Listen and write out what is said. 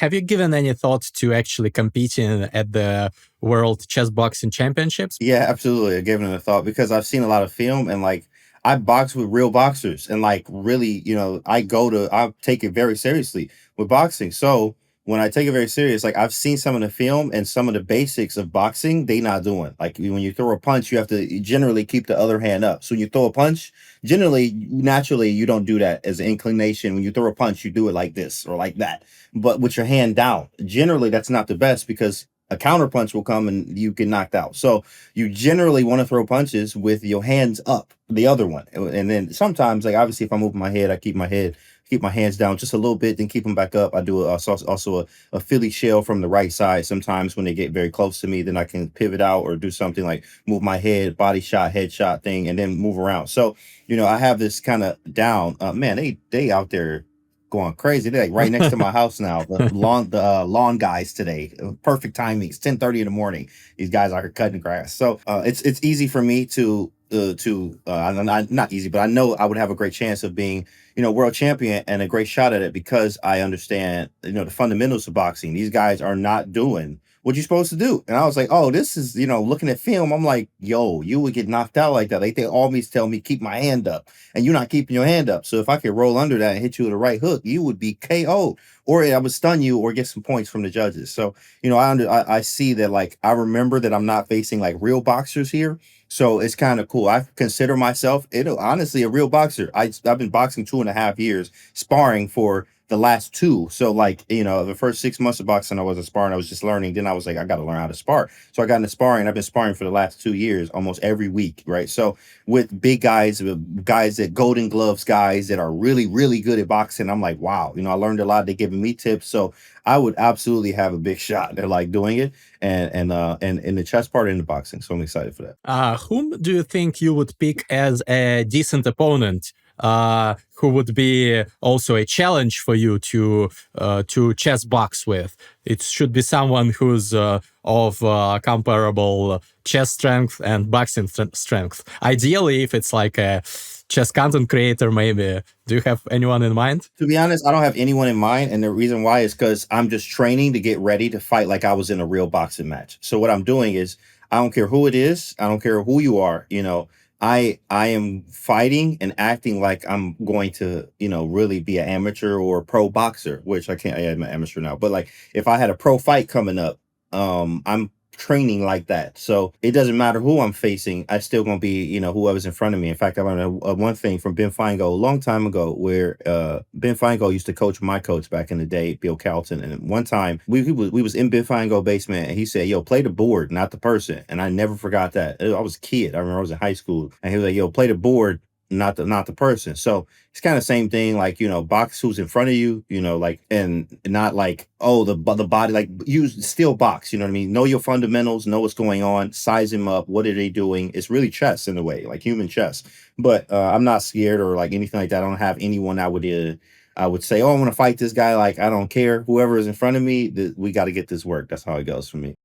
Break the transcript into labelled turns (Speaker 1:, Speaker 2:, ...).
Speaker 1: Have you given any thought to actually competing at the World Chess Boxing Championships?
Speaker 2: Yeah, absolutely. I gave it a thought because I've seen a lot of film and like I box with real boxers and like really, I take it very seriously with boxing. So when I take it very serious, like I've seen some of the film and some of the basics of boxing, they not doing. Like when you throw a punch, you have to generally keep the other hand up. So when you throw a punch, generally, naturally, you don't do that as an inclination. When you throw a punch, you do it like this or like that, but with your hand down. Generally, that's not the best because a counter punch will come and you get knocked out. So you generally want to throw punches with your hands up, the other one. And then sometimes, like obviously, if I'm moving my head, I keep my hands down just a little bit, then keep them back up. I do also a Philly shell from the right side. Sometimes when they get very close to me, then I can pivot out or do something like move my head, body shot, head shot thing, and then move around. So, I have this kind of down. Man, they out there going crazy. They're like right next to my house now. The lawn guys today. Perfect timing. It's 10:30 in the morning. These guys are cutting grass. So it's easy for me not easy, but I know I would have a great chance of being, world champion and a great shot at it because I understand, the fundamentals of boxing. These guys are not doing what you're supposed to do. And I was like, oh, this is, looking at film, I'm like, yo, you would get knocked out like that. Like they always tell me, keep my hand up, and you're not keeping your hand up. So if I could roll under that and hit you with a right hook, you would be KO'd, or I would stun you or get some points from the judges. So, I see that, like, I remember that I'm not facing like real boxers here. So it's kind of cool. I consider myself, honestly, a real boxer. I've been boxing 2.5 years, sparring for the last two. So like, the first 6 months of boxing, I wasn't sparring. I was just learning. Then I was like, I got to learn how to spar. So I got into sparring. I've been sparring for the last 2 years, almost every week. Right. So with big guys, with guys that Golden Gloves, guys that are really, really good at boxing, I'm like, wow, I learned a lot. They're giving me tips. So I would absolutely have a big shot. They're like doing it and in the chess part and the boxing. So I'm excited for that.
Speaker 1: Whom do you think you would pick as a decent opponent? Who would be also a challenge for you to chess box with? It should be someone who's of comparable chess strength and boxing strength. Ideally, if it's like a chess content creator, maybe. Do you have anyone in mind?
Speaker 2: To be honest, I don't have anyone in mind, and the reason why is because I'm just training to get ready to fight like I was in a real boxing match. So what I'm doing is I don't care who it is, I don't care who you are, I am fighting and acting like I'm going to, really be an amateur or a pro boxer, which I can't. I am an amateur now, but like if I had a pro fight coming up, I'm training like that. So it doesn't matter who I'm facing. I still gonna be, whoever's in front of me. In fact, I learned one thing from Ben Feingold a long time ago, where Ben Feingold used to coach my coach back in the day, Bill Calton. And one time we was in Ben Feingold basement, and he said, "Yo, play the board, not the person." And I never forgot that. I was a kid. I remember I was in high school, and he was like, "Yo, play the board, not the person." So it's kind of same thing, like, box who's in front of you, like, and not like, oh, the body, like, use still box, you know what I mean? Know your fundamentals, know what's going on, size them up. What are they doing? It's really chess in a way, like human chess. But I'm not scared or like anything like that. I don't have anyone I would say, oh, I want to fight this guy. Like, I don't care. Whoever is in front of me, we got to get this work. That's how it goes for me.